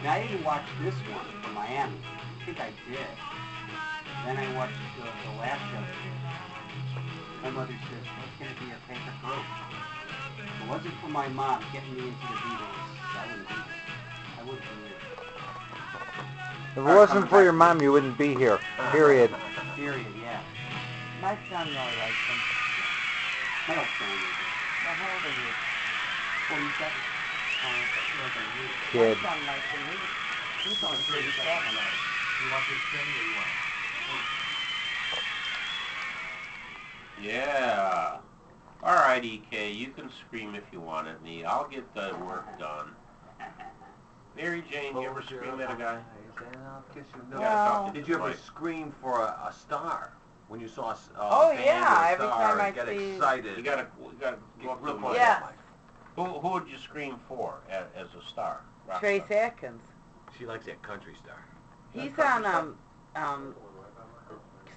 Now, I didn't watch this one from Miami. I think I did. Then I watched the last show they did. My mother says, what's going to be your favorite group? If it wasn't for my mom getting me into the Beatles, I wouldn't be here. I wouldn't be here. If it wasn't for your mom, you wouldn't be here. Period. Period, yeah. My son really likes them. My old son is it. Well, how old are you? 47. Kid. My son likes them. He's only 37. You want this thing or you want it? Yeah. All right, EK, you can scream if you want at me. I'll get the work done. Mary Jane, you ever scream at a guy? Well, Did you ever scream for a star? When you saw a Oh, band yeah, or a every star time I and get see- excited. You gotta go up to the mic. Yes. Who would you scream for as a star? Rock Trace star? Atkins. She likes that country star. He's country on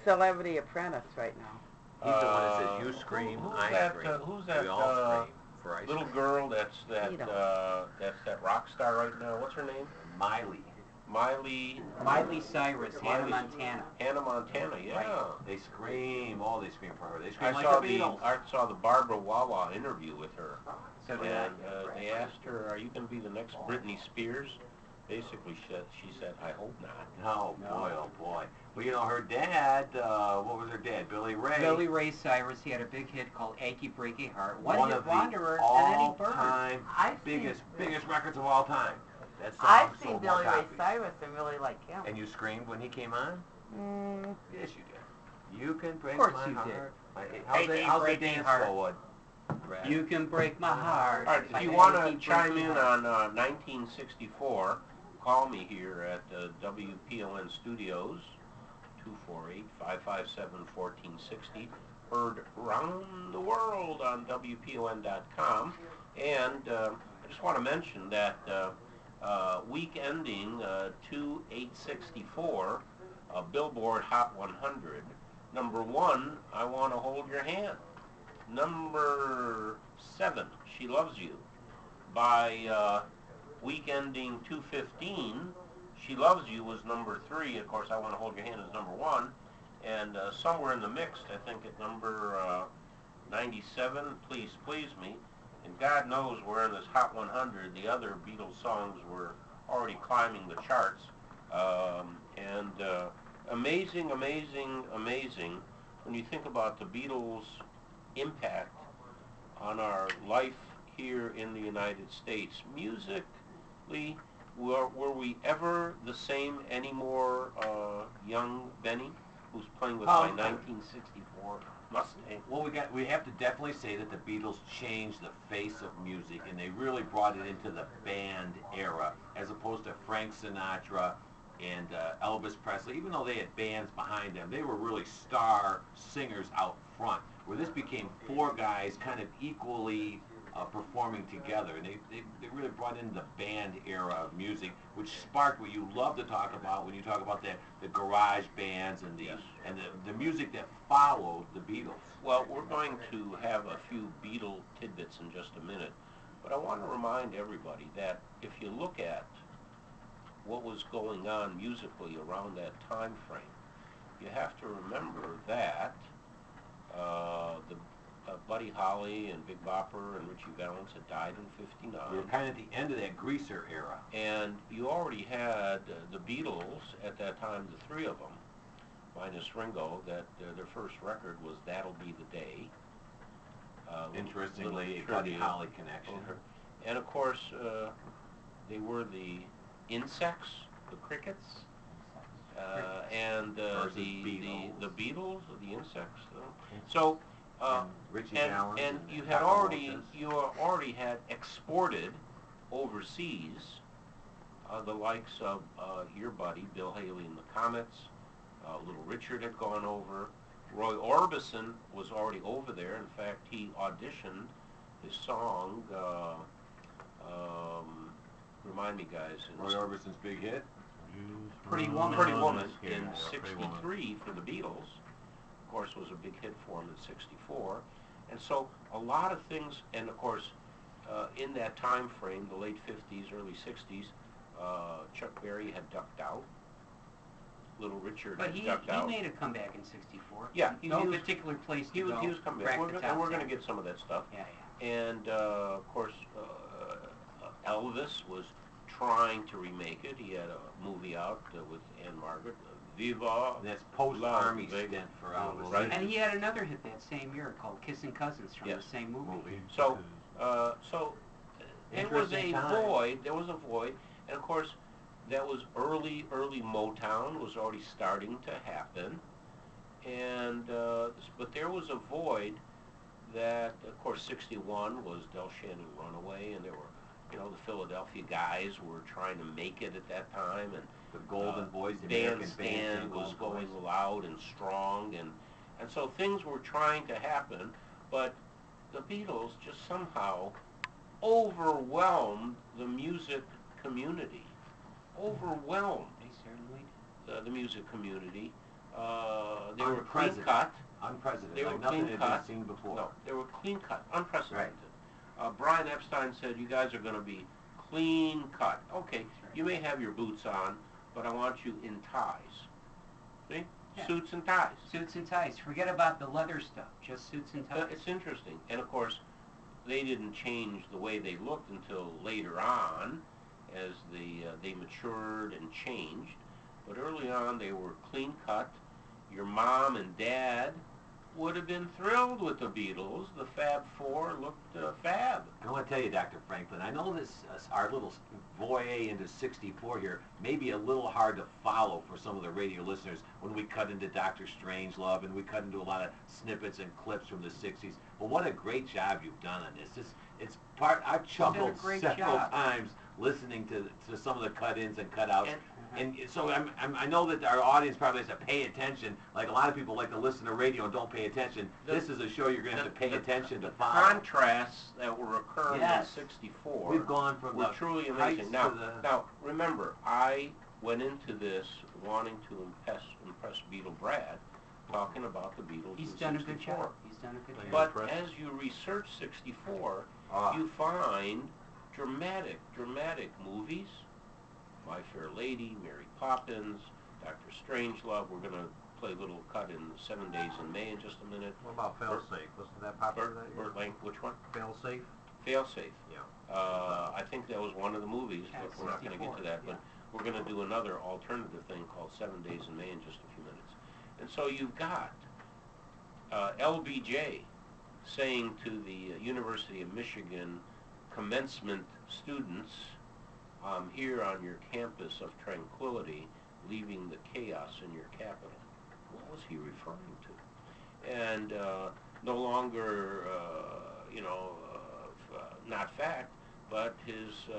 Celebrity Apprentice right now. He's the one that says, you scream, who's I that, scream. who's that We all scream for ice little cream. girl that's that You don't. that's that rock star right now? What's her name? Miley. Miley Cyrus, Hannah Montana. Hannah Montana, yeah. Right. They scream. Oh, they scream for her. They scream I like saw the Beatles. I saw the Barbara Wawa interview with her, So did and they asked her, "Are you going to be the next Britney Spears?" Basically, she said, "I hope not." Oh, boy, oh, boy. Well, you know, her dad, what was her dad? Billy Ray. Billy Ray Cyrus, he had a big hit called Achy Breaky Heart. One of Hit Wanderer, the and Eddie Bird. all-time I've biggest seen, records of all time. That song I've seen sold more Billy Ray copies. Cyrus and really like him. And you screamed when he came on? Mm, Yes, you did. You can break Of course my you did. heart. Achy How's the breaky dance heart. forward? Brad? You can break my heart. All right, if Like you want to Achy chime Breaky in Heart. on 1964, call me here at WPON Studios, 248-557-1460. Heard around the world on WPON.com. And I just want to mention that week ending 2/8/64, Billboard Hot 100. Number 1, I Want to Hold Your Hand. Number 7, She Loves You. By week ending 2/15, She Loves You was number 3. Of course, I Want to Hold Your Hand is number 1. And somewhere in the mix, I think at number 97, Please Please Me. And God knows where in this Hot 100 the other Beatles songs were already climbing the charts. Amazing, amazing, amazing when you think about the Beatles' impact on our life here in the United States. Musically, were we ever the same anymore, young Benny, who's playing with my 1964 Mustang? Well, we have to definitely say that the Beatles changed the face of music, and they really brought it into the band era, as opposed to Frank Sinatra and Elvis Presley. Even though they had bands behind them, they were really star singers out front. Where this became 4 guys kind of equally performing together, and they really brought in the band era of music, which sparked what you love to talk about when you talk about the garage bands and the music that followed the Beatles. Well, we're going to have a few Beatle tidbits in just a minute, but I want to remind everybody that if you look at what was going on musically around that time frame, you have to remember that Buddy Holly and Big Bopper and Richie Valens had died in '59. We were kind of at the end of that greaser era. And you already had the Beatles at that time, the 3 of them, minus Ringo, that their first record was That'll Be the Day. Interestingly, a little Buddy trivia Holly connection. over. And of course, they were the insects, the crickets, and Versus the Beatles, the insects. So. Richie Valens And you Papa had already Roaches. had exported overseas the likes of your buddy Bill Haley and the Comets. Little Richard had gone over. Roy Orbison was already over there. In fact, he auditioned his song. Remind me, guys. Roy Orbison's big hit. Pretty Woman. Pretty Woman Yeah, in Pretty Woman. '63 for the Beatles. Of course, was a big hit for him in '64, and so a lot of things. And of course, in that time frame, the late '50s, early '60s, Chuck Berry had ducked out. Little Richard But had ducked he out. made a comeback in '64. Yeah, No he was, particular place to he was, go. he was coming crack back. the And top we're going 10. to get some of that stuff. Yeah, yeah. And of course, Elvis was trying to remake it. He had a movie out with Anne Margaret, Viva. And that's post-Army stint for Elvis. Right. And he had another hit that same year called Kissing Cousins from Yes. the same movie. So, there was Interesting a time. void. There was a void, and of course, that was early Motown was already starting to happen, and but there was a void that, of course, '61 was Del Shannon Runaway, and there were, the Philadelphia guys were trying to make it at that time, and The Golden Boys, the American Bandstand Bandstand was Golden going Boys. loud and strong, and so things were trying to happen, but the Beatles just somehow overwhelmed the music community. Overwhelmed They certainly did. the music community. They were clean Unprecedented. cut. Unprecedented, They like were nothing clean had been cut. seen before. No, they were clean cut, unprecedented. Brian Epstein said, "You guys are going to be clean cut. Okay, right. you may have your boots on, but I want you in ties. See, Yeah. suits and ties." Suits and ties. Forget about the leather stuff. Just suits and ties. It's interesting, and of course, they didn't change the way they looked until later on, as they matured and changed. But early on, they were clean cut. Your mom and dad would have been thrilled with the Beatles. The Fab Four looked fab. I want to tell you, Dr. Franklin, I know this, our little voyeur into '64 here may be a little hard to follow for some of the radio listeners when we cut into Dr. Strangelove and we cut into a lot of snippets and clips from the '60s. But what a great job you've done on this. It's part, I've chuckled great several job. times listening to some of the cut-ins and cut-outs. And And so I know that our audience probably has to pay attention. Like a lot of people like to listen to radio and don't pay attention. This is a show you're going to have to pay attention to follow. Contrasts that were occurring Yes. in '64 We've gone from were the truly heights amazing. to the... Now, remember, I went into this wanting to impress Beatle Brad, talking about the Beatles He's in done a good 64. job. He's done a good job. But Impressed. as you research '64, Ah. you find dramatic movies. My Fair Lady, Mary Poppins, Dr. Strangelove. We're going to play a little cut in 7 Days in May in just a minute. What about Failsafe? Wasn't that popular that year? Burt Lang, which one? Failsafe? Failsafe. Yeah. I think that was one of the movies, but we're not going to get to that. But we're going to do another alternative thing called 7 Days in May in just a few minutes. And so you've got LBJ saying to the University of Michigan commencement students, "I'm here on your campus of tranquility, leaving the chaos in your capital." What was he referring to? And no longer, not fact, but his, I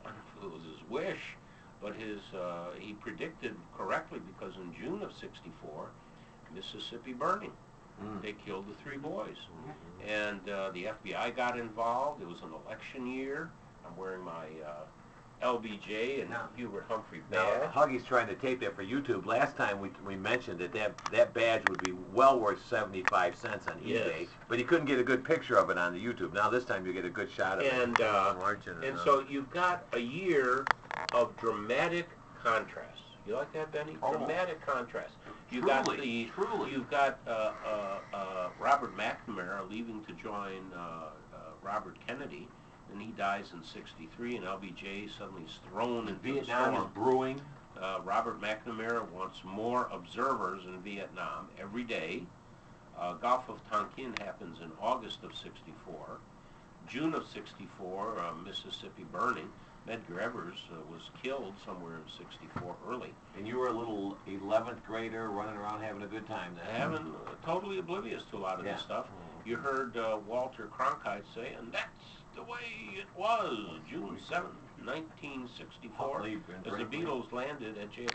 don't know if it was his wish, but he predicted correctly, because in June of '64, Mississippi burning. They killed the 3 boys. And the FBI got involved. It was an election year. I'm wearing my LBJ and Now- Hubert Humphrey Now, badge. Huggy's trying to tape that for YouTube. Last time we mentioned that badge would be well worth 75 cents on eBay, Yes. but he couldn't get a good picture of it on the YouTube. Now this time you get a good shot of it. And so you've got a year of dramatic contrast. You like that, Benny? Oh. Dramatic contrast. You've Truly, truly. You've got Robert McNamara leaving to join Robert Kennedy, and he dies in '63, and LBJ suddenly is thrown into the Vietnam is storm. brewing. Robert McNamara wants more observers in Vietnam every day. Gulf of Tonkin happens in August of '64. June of '64, Mississippi burning. Medgar Evers was killed somewhere in '64 early. And you were a little 11th grader running around having a good time then. Having totally oblivious to a lot of Yeah. this stuff. You heard Walter Cronkite say, "And that's the way it was, June 7th, 1964, Huntley and as the Brinkley. Beatles landed at JFK."